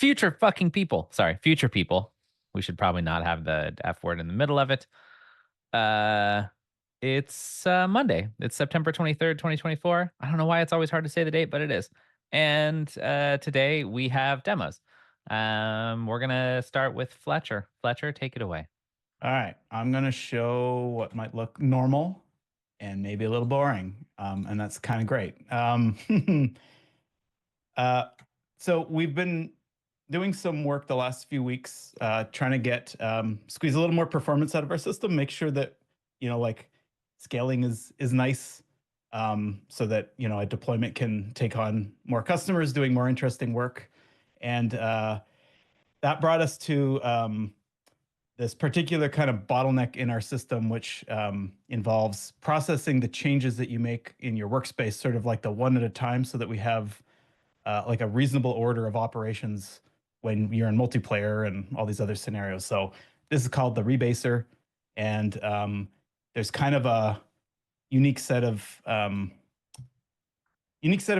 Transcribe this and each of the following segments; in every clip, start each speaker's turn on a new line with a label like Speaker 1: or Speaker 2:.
Speaker 1: future fucking people. Sorry, future people. We should probably not have the F word in the middle of it. Uh, it's Monday. It's September 23rd, 2024. I don't know why it's always hard to say the date, but it is. And today we have demos. We're gonna start with Fletcher. Fletcher, take it away.
Speaker 2: All right, I'm going to show what might look normal and maybe a little boring, and that's kind of great. uh, so we've been doing some work the last few weeks, trying to get squeeze a little more performance out of our system, make sure that like scaling is nice, so that a deployment can take on more customers doing more interesting work, and that brought us to this particular kind of bottleneck in our system, which involves processing the changes that you make in your workspace, sort of like the one at a time, so that we have like a reasonable order of operations when you're in multiplayer and all these other scenarios. So this is called the rebaser, and there's kind of a unique set of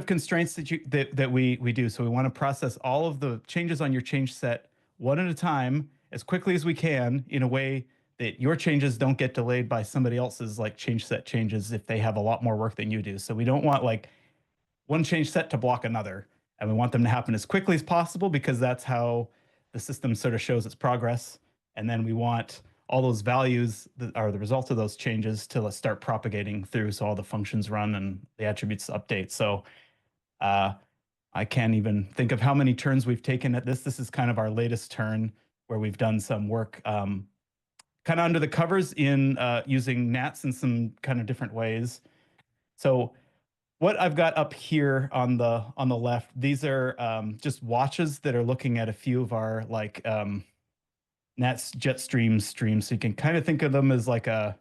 Speaker 2: constraints that we do. So we want to process all of the changes on your change set one at a time as quickly as we can in a way that your changes don't get delayed by somebody else's like change set changes if they have a lot more work than you do. So we don't want like one change set to block another, and we want them to happen as quickly as possible because that's how the system sort of shows its progress. And then we want all those values that are the result of those changes to start propagating through, so all the functions run and the attributes update. So I can't even think of how many turns we've taken at this. This is kind of our latest turn where we've done some work kind of under the covers in using Nats in some kind of different ways. So what I've got up here on the left, these are just watches that are looking at a few of our like Nats Jetstream streams. So you can kind of think of them as like a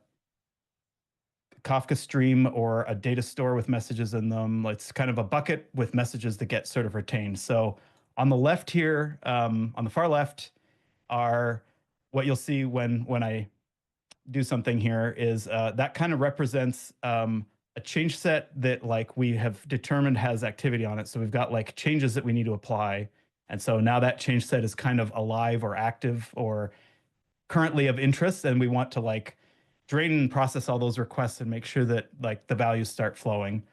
Speaker 2: Kafka stream or a data store with messages in them. It's kind of a bucket with messages that get sort of retained. So on the left here, on the far left, are what you'll see when I do something here is that kind of represents a change set that like we have determined has activity on it. So we've got like changes that we need to apply. And so now that change set is kind of alive or active or currently of interest. And we want to like drain and process all those requests and make sure that like the values start flowing.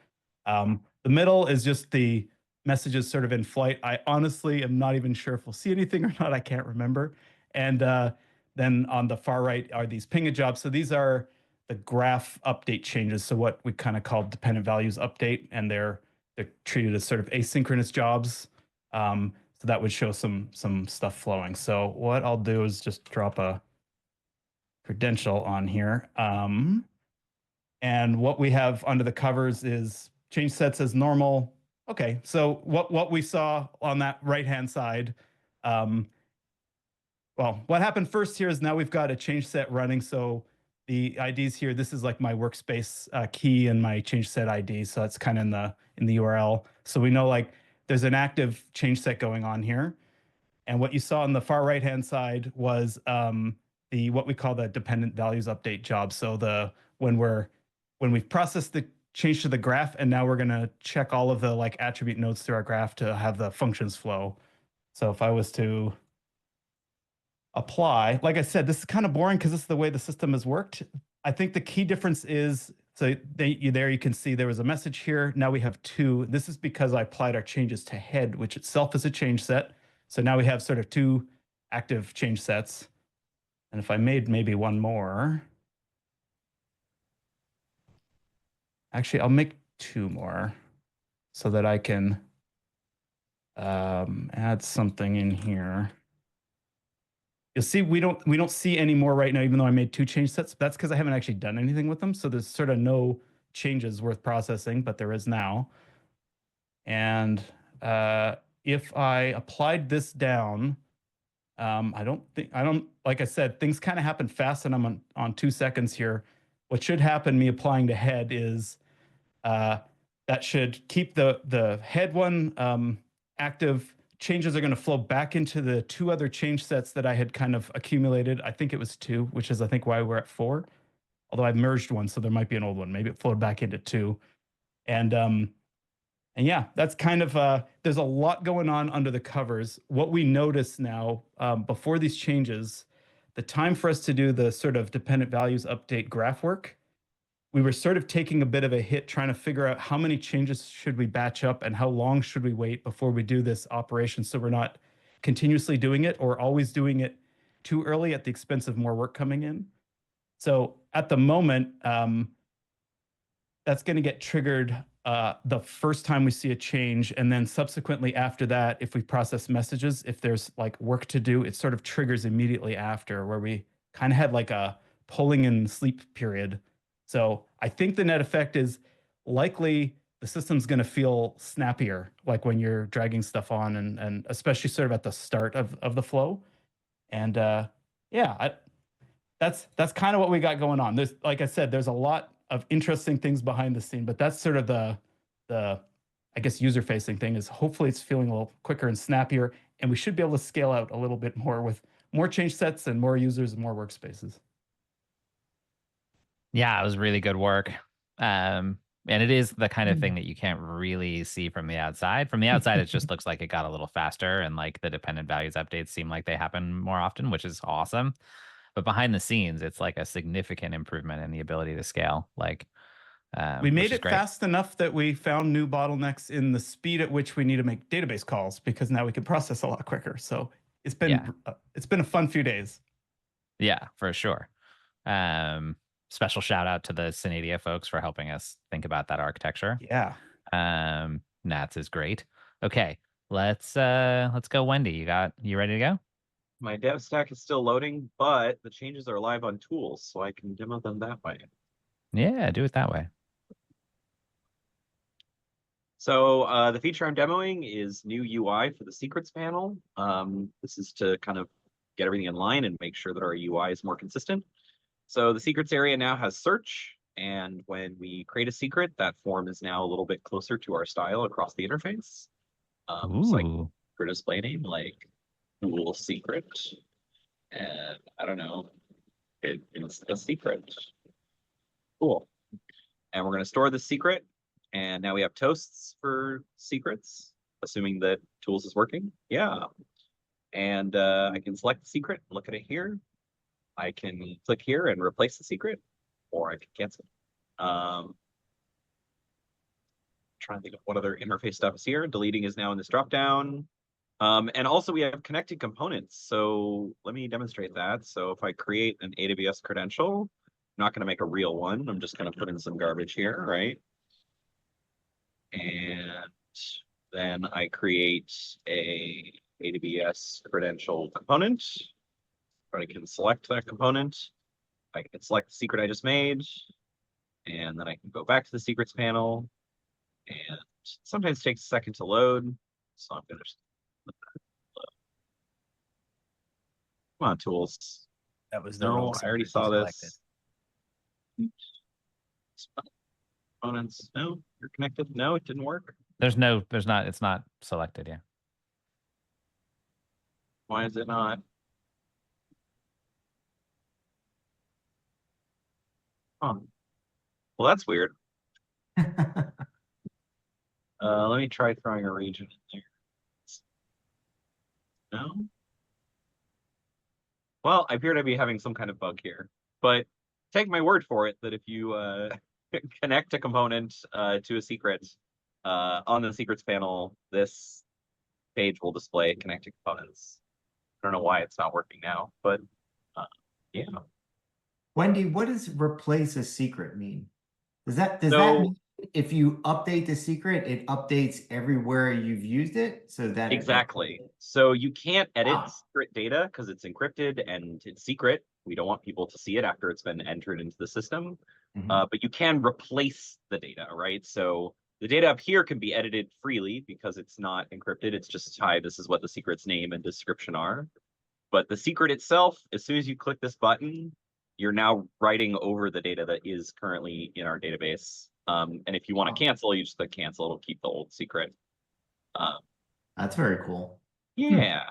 Speaker 2: The middle is just the messages sort of in flight. I honestly am not even sure if we'll see anything or not. I can't remember. And then on the far right are these ping jobs. So these are the graph update changes. So what we kind of call dependent values update, and they're treated as sort of asynchronous jobs. So that would show some stuff flowing. So what I'll do is just drop a credential on here. And what we have under the covers is change sets as normal. Okay, so what we saw on that right-hand side, well, what happened first here is now we've got a change set running. So the IDs here, this is like my workspace key and my change set ID. So it's kind of in the URL. So we know like there's an active change set going on here. And what you saw on the far right-hand side was the what we call the dependent values update job. So when we've processed the change to the graph, and now we're going to check all of the like attribute nodes through our graph to have the functions flow. So if I was to apply, like I said, this is kind of boring because this is the way the system has worked. I think the key difference is, so there you can see there was a message here. Now we have two. This is because I applied our changes to head, which itself is a change set. So now we have sort of two active change sets. And if I made maybe one more, actually, I'll make two more so that I can add something in here. You'll see we don't see any more right now, even though I made two change sets. That's because I haven't actually done anything with them. So there's sort of no changes worth processing, but there is now. And if I applied this down, like I said, things kind of happen fast, and I'm on 2 seconds here. What should happen, me applying to head, is that should keep the head one active. Changes are going to flow back into the two other change sets that I had kind of accumulated. I think it was two, which is I think why we're at 4. Although I've merged one, so there might be an old one. Maybe it flowed back into 2. And And yeah, that's kind of there's a lot going on under the covers. What we notice now, before these changes, the time for us to do the sort of dependent values update graph work, we were sort of taking a bit of a hit trying to figure out how many changes should we batch up and how long should we wait before we do this operation, so we're not continuously doing it or always doing it too early at the expense of more work coming in. So at the moment, that's going to get triggered the first time we see a change. And then subsequently after that, if we process messages, if there's like work to do, it sort of triggers immediately after, where we kind of had like a pulling and sleep period. So I think the net effect is likely the system's going to feel snappier, like when you're dragging stuff on, and especially sort of at the start of the flow. And yeah, that's kind of what we got going on. There's, like I said, there's a lot of interesting things behind the scene, but that's sort of the I guess user facing thing is hopefully it's feeling a little quicker and snappier, and we should be able to scale out a little bit more with more change sets and more users and more workspaces.
Speaker 1: Yeah, it was really good work. And it is the kind of thing that you can't really see from the outside. From the outside, it just looks like it got a little faster, and like the dependent values updates seem like they happen more often, which is awesome. But behind the scenes, it's like a significant improvement in the ability to scale. Like,
Speaker 2: We
Speaker 1: which
Speaker 2: made
Speaker 1: is
Speaker 2: it
Speaker 1: great.
Speaker 2: fast enough that we found new bottlenecks in the speed at which we need to make database calls, because now we can process a lot quicker. So it's been a fun few days.
Speaker 1: Yeah, for sure. Special shout out to the Synadia folks for helping us think about that architecture.
Speaker 2: Yeah.
Speaker 1: Nats is great. Okay, let's go, Wendy. You ready to go?
Speaker 3: My dev stack is still loading, but the changes are live on tools, so I can demo them that way.
Speaker 1: Yeah, do it that way.
Speaker 3: So the feature I'm demoing is new UI for the secrets panel. This is to kind of get everything in line and make sure that our UI is more consistent. So the secrets area now has search, and when we create a secret, that form is now a little bit closer to our style across the interface. So like for display name, like Google secret, and I don't know, it's a secret. Cool. And we're going to store the secret. And now we have toasts for secrets, assuming that tools is working. Yeah. And I can select the secret, look at it here. I can click here and replace the secret, or I can cancel it. Trying to think of what other interface stuff is here. Deleting is now in this dropdown. And also we have connected components. So let me demonstrate that. So if I create an AWS credential, I'm not going to make a real one. I'm just going to put in some garbage here, right? And then I create a AWS credential component. I can select that component. I can select the secret I just made. And then I can go back to the secrets panel. And sometimes it takes a second to load. So I'm going to just let that load. Come on, tools.
Speaker 4: That was the
Speaker 3: No, I already saw this. Components. No, you're connected. No, it didn't work.
Speaker 1: There's not, it's not selected. Yeah.
Speaker 3: Why is it not? Oh, well, that's weird. Let me try throwing a region in there. No. Well, I appear to be having some kind of bug here, but take my word for it that if you connect a component to a secret on the secrets panel, this page will display connected components. I don't know why it's not working now, but yeah.
Speaker 5: Wendy, what does replace a secret mean? Does that mean if you update the secret, it updates everywhere you've used it? So that
Speaker 3: exactly. So you can't edit secret data because it's encrypted and it's secret. We don't want people to see it after it's been entered into the system. But you can replace the data, right? So the data up here can be edited freely because it's not encrypted. It's just, hi, this is what the secret's name and description are. But the secret itself, as soon as you click this button, you're now writing over the data that is currently in our database. And if you want to cancel, you just click cancel. It'll keep the old secret.
Speaker 5: That's very cool.
Speaker 3: Yeah.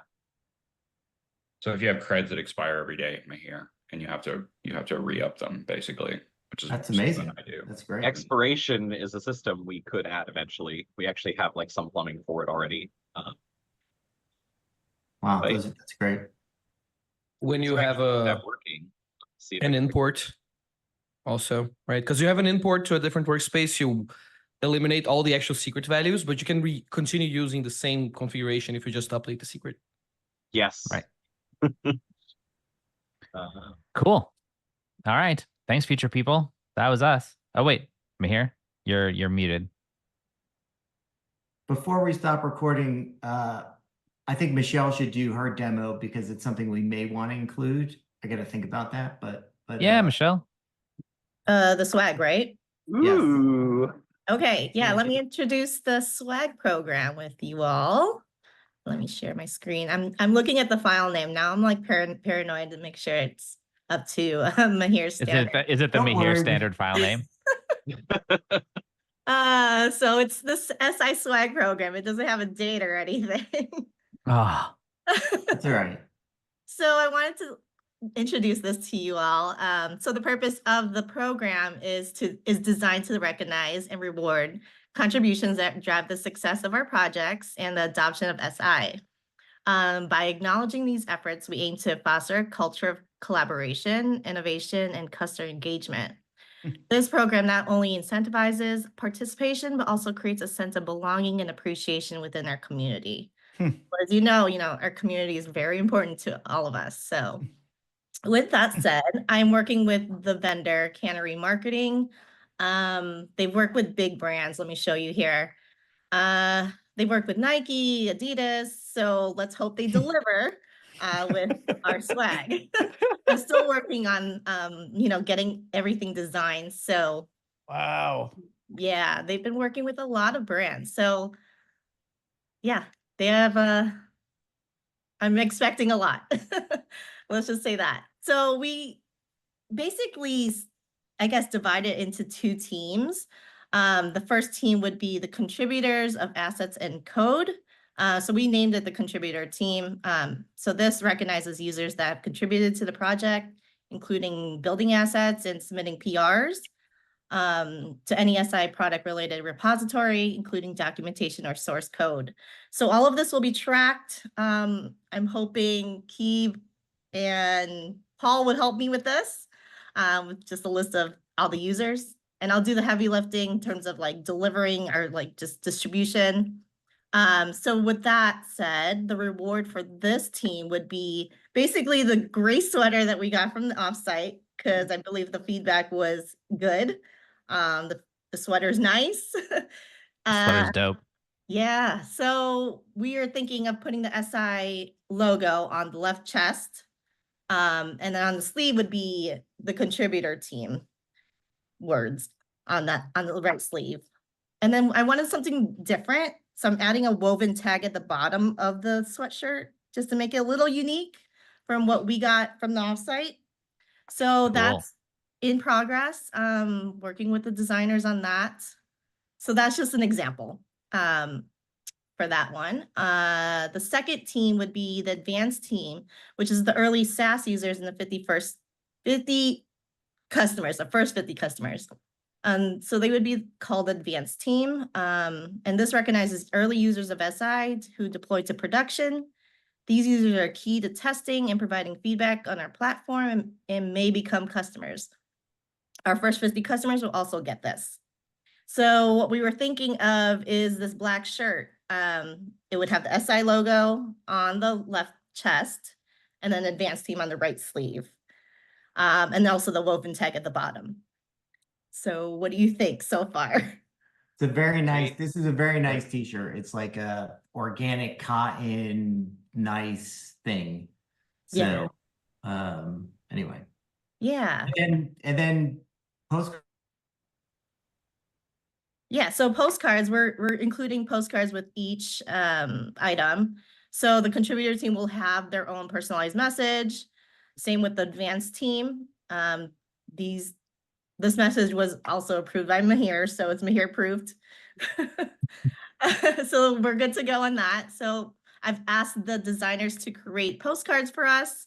Speaker 6: So if you have creds that expire every day, here, and you have to re-up them basically,
Speaker 4: which is
Speaker 5: That's
Speaker 4: something
Speaker 5: amazing.
Speaker 4: I do.
Speaker 5: That's great.
Speaker 3: Expiration is a system we could add eventually. We actually have like some plumbing for it already.
Speaker 5: Wow,
Speaker 3: Right.
Speaker 5: that's great.
Speaker 6: When you
Speaker 3: So I
Speaker 6: have
Speaker 3: can get that
Speaker 6: a
Speaker 3: working. See if I
Speaker 6: an
Speaker 3: can-
Speaker 6: import also, right? Because you have an import to a different workspace, you eliminate all the actual secret values, but you can continue using the same configuration if you just update the secret.
Speaker 3: Yes.
Speaker 1: Right.
Speaker 3: Uh,
Speaker 1: Cool. All right. Thanks, future people. That was us. Oh wait, Mahir, you're muted.
Speaker 5: Before we stop recording, I think Michelle should do her demo because it's something we may want to include. I got to think about that, but
Speaker 1: Yeah, Michelle.
Speaker 7: The swag, right?
Speaker 5: Yes.
Speaker 3: Ooh.
Speaker 7: Okay, yeah,
Speaker 5: Yeah,
Speaker 7: let
Speaker 5: do-
Speaker 7: me introduce the swag program with you all. Let me share my screen. I'm looking at the file name now. I'm like paranoid to make sure it's up to Mahir's standard.
Speaker 1: Is it the
Speaker 5: Don't
Speaker 1: Mahir
Speaker 5: worry.
Speaker 1: standard file name?
Speaker 7: So it's this SI swag program. It doesn't have a date or anything.
Speaker 1: Oh,
Speaker 5: That's all right.
Speaker 7: So I wanted to introduce this to you all. So the purpose of the program is designed to recognize and reward contributions that drive the success of our projects and the adoption of SI. By acknowledging these efforts, we aim to foster a culture of collaboration, innovation, and customer engagement. This program not only incentivizes participation, but also creates a sense of belonging and appreciation within our community. But as you know, our community is very important to all of us. So with that said, I'm working with the vendor Cannery Marketing. They've worked with big brands. Let me show you here. They've worked with Nike, Adidas. So let's hope they deliver with our swag. I'm still working on, getting everything designed. So
Speaker 2: Wow.
Speaker 7: yeah, they've been working with a lot of brands. So yeah, they have I'm expecting a lot. Let's just say that. So we basically, I guess, divide it into two teams. The first team would be the contributors of assets and code. So we named it the contributor team. So this recognizes users that have contributed to the project, including building assets and submitting PRs to any SI product related repository, including documentation or source code. So all of this will be tracked. I'm hoping Keeve and Paul would help me with this, with just a list of all the users. And I'll do the heavy lifting in terms of like delivering or like just distribution. So with that said, the reward for this team would be basically the gray sweater that we got from the offsite, because I believe the feedback was good. The sweater's nice.
Speaker 1: sweater's dope.
Speaker 7: Yeah, so we are thinking of putting the SI logo on the left chest. And then on the sleeve would be the contributor team words on the right sleeve. And then I wanted something different. So I'm adding a woven tag at the bottom of the sweatshirt just to make it a little unique from what we got from the offsite. So that's in progress. Working with the designers on that. So that's just an example for that one. The second team would be the advanced team, which is the early SaaS users in the 50 customers, the first 50 customers. So they would be called advanced team. And this recognizes early users of SI who deploy to production. These users are key to testing and providing feedback on our platform and may become customers. Our first 50 customers will also get this. So what we were thinking of is this black shirt. It would have the SI logo on the left chest and then advanced team on the right sleeve. And also the woven tag at the bottom. So what do you think so far?
Speaker 5: It's a very nice, this is a very nice t-shirt. It's like a organic cotton, nice thing. So, anyway.
Speaker 7: Yeah.
Speaker 5: And then post.
Speaker 7: Yeah, so postcards, we're including postcards with each item. So the contributor team will have their own personalized message. Same with the advanced team. This message was also approved by Mahir, so it's Mahir approved. So we're good to go on that. So I've asked the designers to create postcards for us.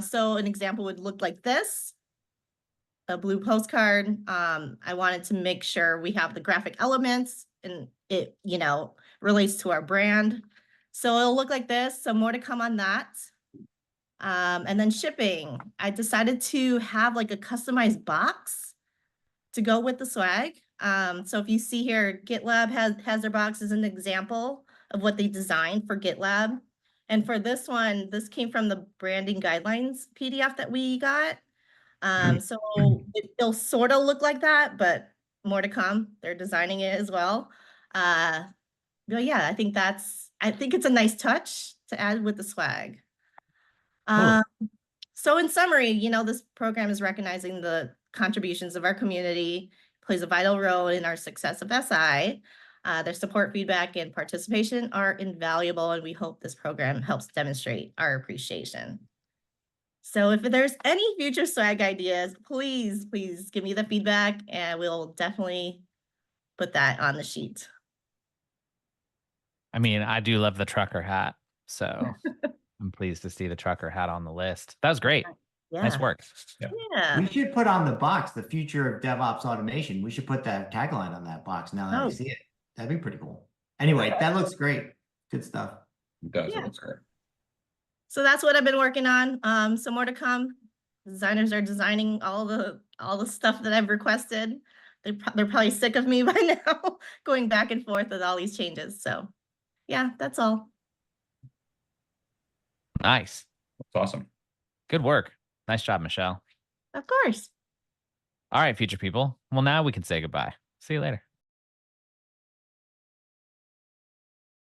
Speaker 7: So an example would look like this. a blue postcard. I wanted to make sure we have the graphic elements and it, relates to our brand. So it'll look like this. So more to come on that. And then shipping, I decided to have like a customized box to go with the swag. So if you see here, GitLab has their box as an example of what they designed for GitLab. And for this one, this came from the branding guidelines PDF that we got. So it'll sort of look like that, but more to come. They're designing it as well. But yeah, I think it's a nice touch to add with the swag. So in summary, this program is recognizing the contributions of our community, plays a vital role in our success of SI. Their support, feedback, and participation are invaluable, and we hope this program helps demonstrate our appreciation. So if there's any future swag ideas, please give me the feedback, and we'll definitely put that on the sheet.
Speaker 1: I mean, I do love the trucker hat, so I'm pleased to see the trucker hat on the list. That was great.
Speaker 7: Yeah.
Speaker 1: Nice work.
Speaker 7: Yeah.
Speaker 5: We should put on the box the future of DevOps automation. We should put that tagline on that box now that I
Speaker 7: Oh.
Speaker 5: see it. That'd be pretty cool. Anyway, that looks great. Good stuff.
Speaker 4: It does.
Speaker 7: Yeah.
Speaker 4: It looks great.
Speaker 7: So that's what I've been working on. Some more to come. Designers are designing all the stuff that I've requested. They're probably sick of me by now going back and forth with all these changes. So yeah, that's all.
Speaker 1: Nice.
Speaker 4: That's awesome.
Speaker 1: Good work. Nice job, Michelle.
Speaker 7: Of course.
Speaker 1: All right, future people. Well, now we can say goodbye. See you later.